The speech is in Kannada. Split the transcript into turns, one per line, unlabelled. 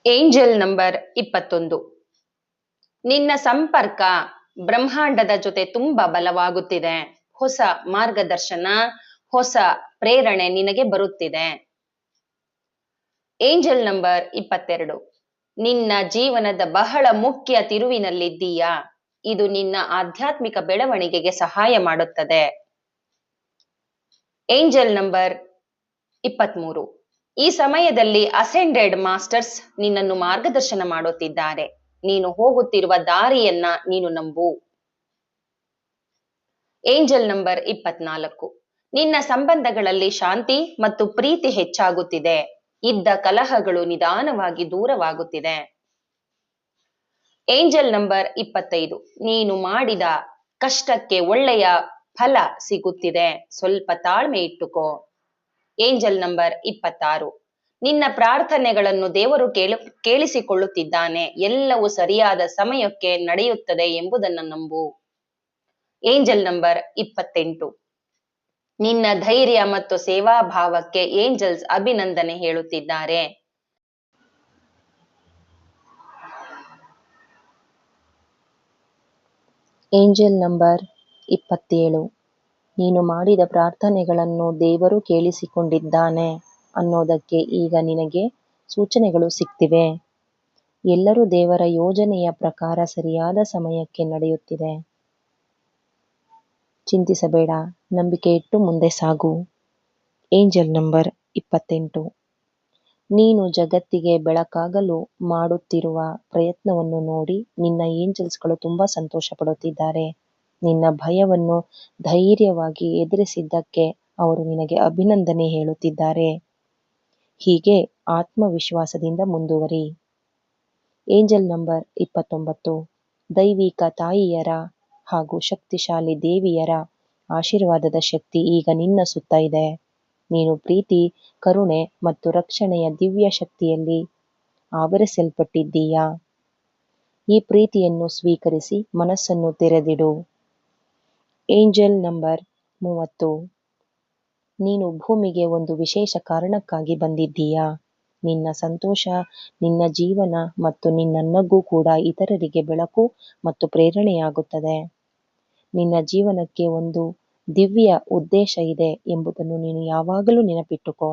Angel number 21. ನಿನ್ನ ಸಂಪರ್ಕ ಬ್ರಹ್ಮಾಂಡದ ಜೊತೆ ತುಂಬಾ ಬಲವಾಗುತ್ತಿದೆ. ಹೊಸ ಮಾರ್ಗದರ್ಶನ, ಹೊಸ ಪ್ರೇರಣೆ ನಿನಗೆ ಬರುತ್ತಿದೆ. Angel number 22. ನಿನ್ನ ಜೀವನದ ಬಹಳ ಮುಖ್ಯ ತಿರುವಿನಲ್ಲಿದ್ದೀಯಾ. ಇದು ನಿನ್ನ ಆಧ್ಯಾತ್ಮಿಕ ಬೆಳವಣಿಗೆಗೆ ಸಹಾಯ ಮಾಡುತ್ತದೆ. Angel number 23. ಈ ಸಮಯದಲ್ಲಿ ಅಸೆಂಡೆಡ್ ಮಾಸ್ಟರ್ಸ್ ನಿನ್ನನ್ನು ಮಾರ್ಗದರ್ಶನ ಮಾಡುತ್ತಿದ್ದಾರೆ. ನೀನು ಹೋಗುತ್ತಿರುವ ದಾರಿಯನ್ನ ನೀನು ನಂಬು. Angel number 24. ನಿನ್ನ ಸಂಬಂಧಗಳಲ್ಲಿ ಶಾಂತಿ ಮತ್ತು ಪ್ರೀತಿ ಹೆಚ್ಚಾಗುತ್ತಿದೆ. ಇದ್ದ ಕಲಹಗಳು ನಿಧಾನವಾಗಿ ದೂರವಾಗುತ್ತಿದೆ. Angel number 25. ನೀನು ಮಾಡಿದ ಕಷ್ಟಕ್ಕೆ ಒಳ್ಳೆಯ ಫಲ ಸಿಗುತ್ತಿದೆ. ಸ್ವಲ್ಪ ತಾಳ್ಮೆ ಇಟ್ಟುಕೋ. Angel number 26. ನಿನ್ನ ಪ್ರಾರ್ಥನೆಗಳನ್ನು ದೇವರು ಕೇಳಿಸಿಕೊಳ್ಳುತ್ತಿದ್ದಾನೆ. ಎಲ್ಲವೂ ಸರಿಯಾದ ಸಮಯಕ್ಕೆ ನಡೆಯುತ್ತದೆ ಎಂಬುದನ್ನು ನಂಬು. Angel number 28. ನಿನ್ನ ಧೈರ್ಯ ಮತ್ತು ಸೇವಾ ಭಾವಕ್ಕೆ ಏಂಜಲ್ಸ್ ಅಭಿನಂದನೆ ಹೇಳುತ್ತಿದ್ದಾರೆ.
Angel number 27. ನೀನು ಮಾಡಿದ ಪ್ರಾರ್ಥನೆಗಳನ್ನು ದೇವರು ಕೇಳಿಸಿಕೊಂಡಿದ್ದಾನೆ ಅನ್ನೋದಕ್ಕೆ ಈಗ ನಿನಗೆ ಸೂಚನೆಗಳು ಸಿಗ್ತಿವೆ. ಎಲ್ಲರೂ ದೇವರ ಯೋಜನೆಯ ಪ್ರಕಾರ ಸರಿಯಾದ ಸಮಯಕ್ಕೆ ನಡೆಯುತ್ತಿದೆ. ಚಿಂತಿಸಬೇಡ, ನಂಬಿಕೆ ಇಟ್ಟು ಮುಂದೆ ಸಾಗು. Angel number 28. ನೀನು ಜಗತ್ತಿಗೆ ಬೆಳಕಾಗಲು ಮಾಡುತ್ತಿರುವ ಪ್ರಯತ್ನವನ್ನು ನೋಡಿ ನಿನ್ನ ಏಂಜಲ್ಸ್ಗಳು ತುಂಬಾ ಸಂತೋಷ ಪಡುತ್ತಿದ್ದಾರೆ. ನಿನ್ನ ಭಯವನ್ನು ಧೈರ್ಯವಾಗಿ ಎದುರಿಸಿದ್ದಕ್ಕೆ ಅವರು ನಿನಗೆ ಅಭಿನಂದನೆ ಹೇಳುತ್ತಿದ್ದಾರೆ. ಹೀಗೆ ಆತ್ಮವಿಶ್ವಾಸದಿಂದ ಮುಂದುವರಿ. Angel number 29. ದೈವಿಕ ತಾಯಿಯರ ಹಾಗೂ ಶಕ್ತಿಶಾಲಿ ದೇವಿಯರ ಆಶೀರ್ವಾದದ ಶಕ್ತಿ ಈಗ ನಿನ್ನ ಸುತ್ತ ಇದೆ. ನೀನು ಪ್ರೀತಿ, ಕರುಣೆ ಮತ್ತು ರಕ್ಷಣೆಯ ದಿವ್ಯ ಶಕ್ತಿಯಲ್ಲಿ ಆವರಿಸಲ್ಪಟ್ಟಿದ್ದೀಯಾ. ಈ ಪ್ರೀತಿಯನ್ನು ಸ್ವೀಕರಿಸಿ ಮನಸ್ಸನ್ನು ತೆರೆದಿಡು. Angel number 30. ನೀನು ಭೂಮಿಗೆ ಒಂದು ವಿಶೇಷ ಕಾರಣಕ್ಕಾಗಿ ಬಂದಿದ್ದೀಯಾ. ನಿನ್ನ ಸಂತೋಷ, ನಿನ್ನ ಜೀವನ ಮತ್ತು ನಿನ್ನ ನಗು ಕೂಡ ಇತರರಿಗೆ ಬೆಳಕು ಮತ್ತು ಪ್ರೇರಣೆಯಾಗುತ್ತದೆ. ನಿನ್ನ ಜೀವನಕ್ಕೆ ಒಂದು ದಿವ್ಯ ಉದ್ದೇಶ ಇದೆ ಎಂಬುದನ್ನು ನೀನು ಯಾವಾಗಲೂ ನೆನಪಿಟ್ಟುಕೋ.